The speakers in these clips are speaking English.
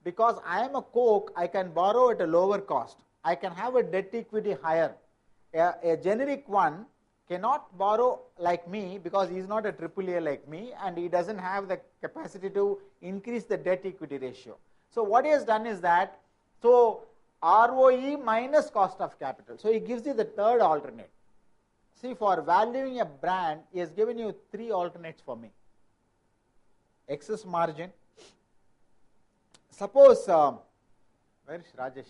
because I am a Coke, I can borrow at a lower cost. I can have a debt equity higher. A generic one cannot borrow like me because he is not a AAA like me, and he doesn't have the capacity to increase the debt equity ratio. So what he has done is that, so ROE minus cost of capital. So he gives you the third alternate. See, for valuing a brand, he has given you three alternates for me. Excess margin. Suppose, where is Rajesh?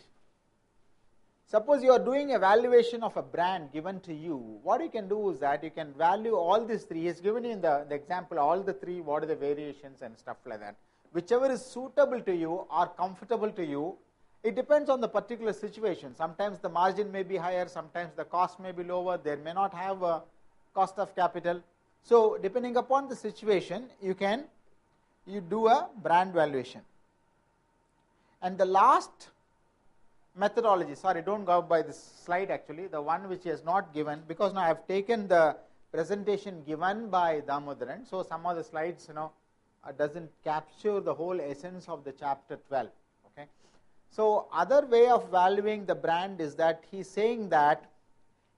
Suppose you are doing a valuation of a brand given to you. What you can do is that you can value all these three. He has given you in the example all the three, what are the variations and stuff like that. Whichever is suitable to you or comfortable to you, it depends on the particular situation. Sometimes the margin may be higher, sometimes the cost may be lower, there may not have a cost of capital. So depending upon the situation, you do a brand valuation. And the last methodology, sorry, don't go by this slide actually, the one which is not given, because now I have taken the presentation given by Damodaran, so some of the slides doesn't capture the whole essence of the chapter 12. Okay. So other way of valuing the brand is that he's saying that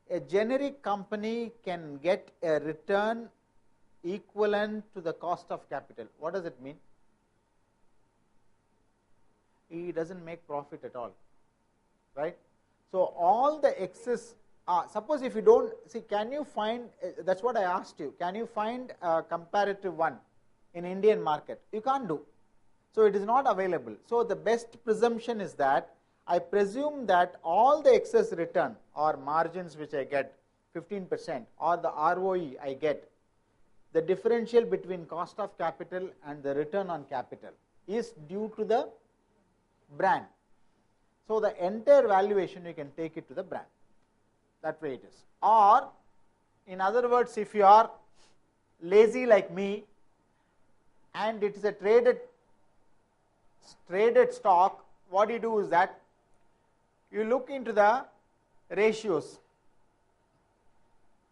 a generic company can get a return equivalent to the cost of capital. What does it mean? He doesn't make profit at all, right? So all the excess, suppose if you don't, see, can you find, that's what I asked you, can you find a comparative one in Indian market? You can't do. So it is not available. So the best presumption is that I presume that all the excess return or margins which I get, 15%, or the ROE I get, the differential between cost of capital and the return on capital is due to the brand. So the entire valuation you can take it to the brand. That way it is. Or in other words, if you are lazy like me and it is a traded stock, what you do is that you look into the ratios.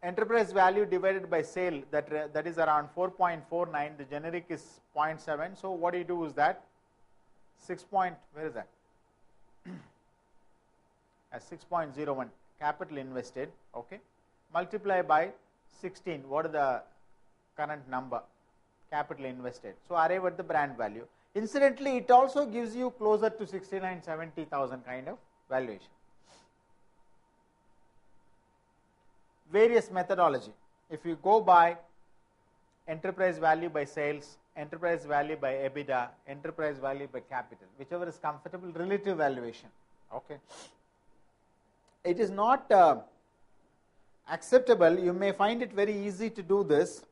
Enterprise value divided by sale, that is around 4.49, the generic is 0.7. So what you do is that 6.01 capital invested, okay, multiply by 16, what is the current number, capital invested. So arrive at the brand value. Incidentally, it also gives you closer to 69,000-70,000 kind of valuation. Various methodology. If you go by enterprise value by sales, enterprise value by EBITDA, enterprise value by capital, whichever is comfortable, relative valuation. Okay. It is not acceptable. You may find it very easy to do this.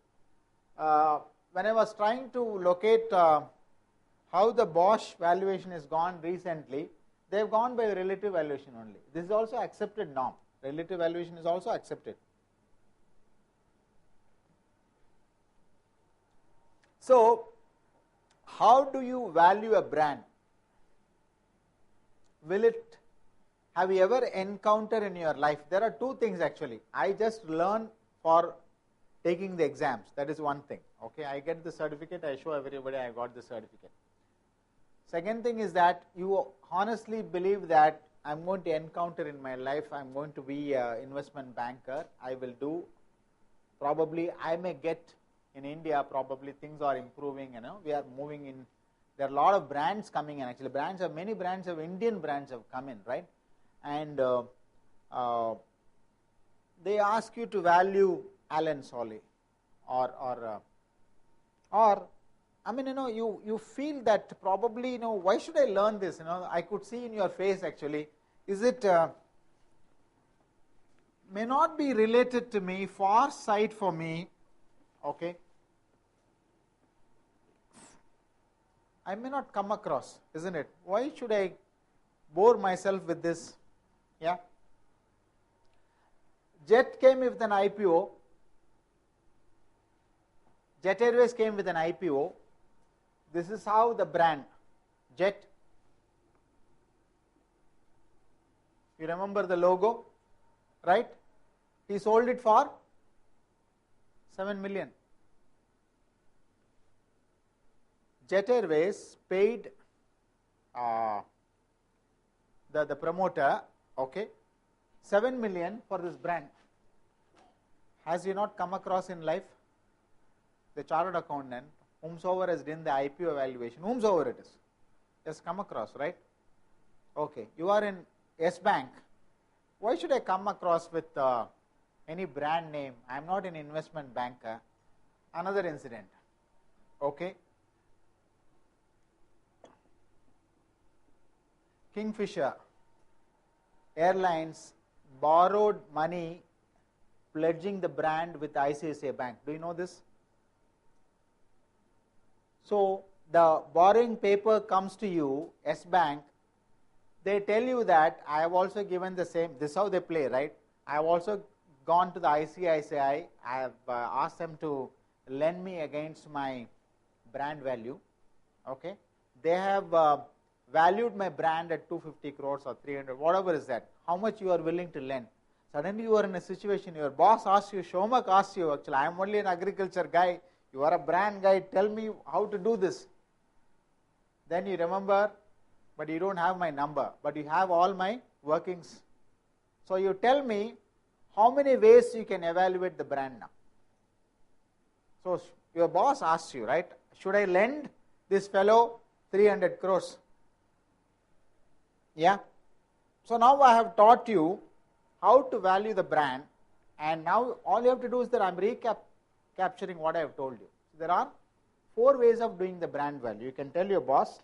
When I was trying to locate how the Bosch valuation has gone recently, they have gone by the relative valuation only. This is also accepted norm. Relative valuation is also accepted. So, how do you value a brand? Have you ever encountered in your life? There are two things actually. I just learned for taking the exams. That is one thing. Okay, I get the certificate. I show everybody I got the certificate. Second thing is that you honestly believe that I'm going to encounter in my life, I'm going to be an investment banker. I will do, probably I may get in India, probably things are improving, we are moving in. There are a lot of brands coming in. Actually, many brands of Indian brands have come in, right? And they ask you to value Alan Solly, or I mean, you feel that probably, why should I learn this? I could see in your face actually, is it may not be related to me, far sight for me, okay? I may not come across, isn't it? Why should I bore myself with this? Yeah. Jet came with an IPO. Jet Airways came with an IPO. This is how the brand, Jet. You remember the logo, right? He sold it for 7 million. Jet Airways paid the promoter, okay, 7 million for this brand. Has he not come across in life? The chartered accountant, whomsoever has done the IPO evaluation, whomsoever it is, has come across, right? Okay, you are in S Bank. Why should I come across with any brand name? I am not an investment banker. Another incident. Okay. Kingfisher Airlines borrowed money pledging the brand with ICICI Bank. Do you know this? So the borrowing paper comes to you, S Bank. They tell you that I have also given the same. This is how they play, right? I have also gone to the ICICI. I have asked them to lend me against my brand value. Okay, they have valued my brand at 250 crores or 300, whatever is that. How much you are willing to lend? Suddenly you are in a situation. Your boss asks you, Shomak asks you, actually I am only an agriculture guy. You are a brand guy. Tell me how to do this. Then you remember, but you don't have my number, but you have all my workings. So you tell me how many ways you can evaluate the brand now. So your boss asks you, right, should I lend this fellow 300 crores? Yeah. So now I have taught you how to value the brand, and now all you have to do is that I am capturing what I have told you. So there are 4 ways of doing the brand value. You can tell your boss,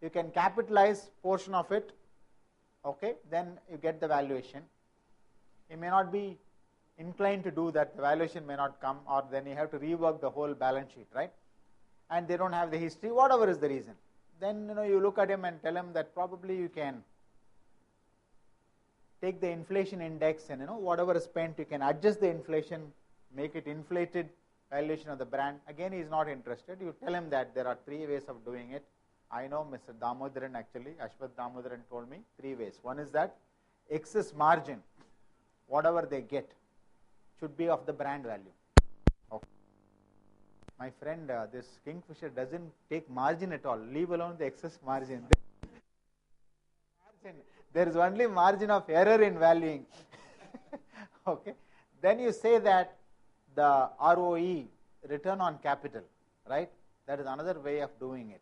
you can capitalize portion of it, okay, then you get the valuation. You may not be inclined to do that, the valuation may not come, or then you have to rework the whole balance sheet, right? And they don't have the history, whatever is the reason. Then you look at him and tell him that probably you can take the inflation index and whatever is spent, you can adjust the inflation, make it inflated valuation of the brand. Again, he is not interested. You tell him that there are 3 ways of doing it. I know Mr. Damodaran, actually, Ashwath Damodaran told me 3 ways. One is that excess margin, whatever they get, should be of the brand value. Okay. My friend, this Kingfisher doesn't take margin at all, leave alone the excess margin. There is only margin of error in valuing. Okay. Then you say that the ROE, return on capital, right? That is another way of doing it.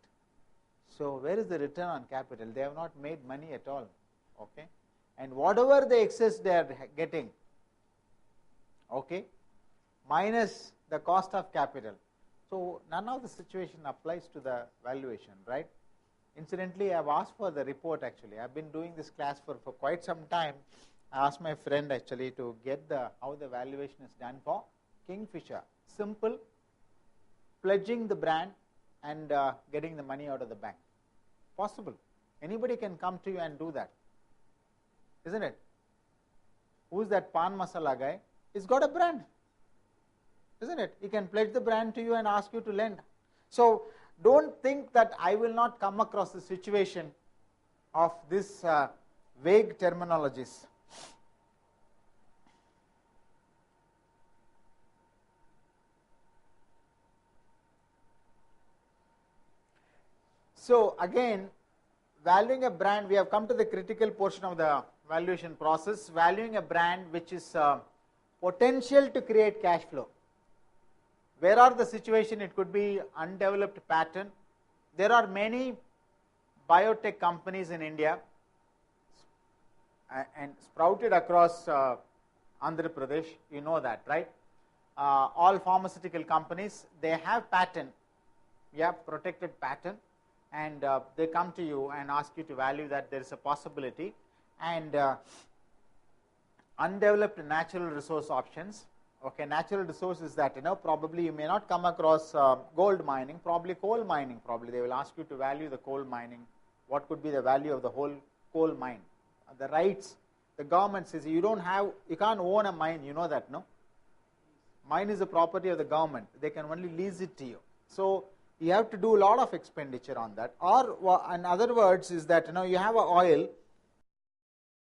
So where is the return on capital? They have not made money at all. Okay. And whatever the excess they are getting, okay, minus the cost of capital. So none of the situation applies to the valuation, right? Incidentally, I have asked for the report actually. I have been doing this class for quite some time. I asked my friend actually to get how the valuation is done for Kingfisher. Simple, pledging the brand and getting the money out of the bank. Possible. Anybody can come to you and do that. Isn't it? Who is that Pan Masala guy? He's got a brand. Isn't it? He can pledge the brand to you and ask you to lend. So don't think that I will not come across the situation of this vague terminologies. So again, valuing a brand, we have come to the critical portion of the valuation process. Valuing a brand which is potential to create cash flow. Where are the situation? It could be undeveloped patent. There are many biotech companies in India and sprouted across Andhra Pradesh. You know that, right? All pharmaceutical companies, they have patent. You have protected patent, and they come to you and ask you to value that. There is a possibility. And undeveloped natural resource options. Okay, natural resource is that, probably you may not come across gold mining, probably coal mining, probably they will ask you to value the coal mining. What could be the value of the whole coal mine? The rights, the government says you can't own a mine, you know that, no? Mine is a property of the government. They can only lease it to you. So you have to do a lot of expenditure on that. Or in other words is that, you have a oil,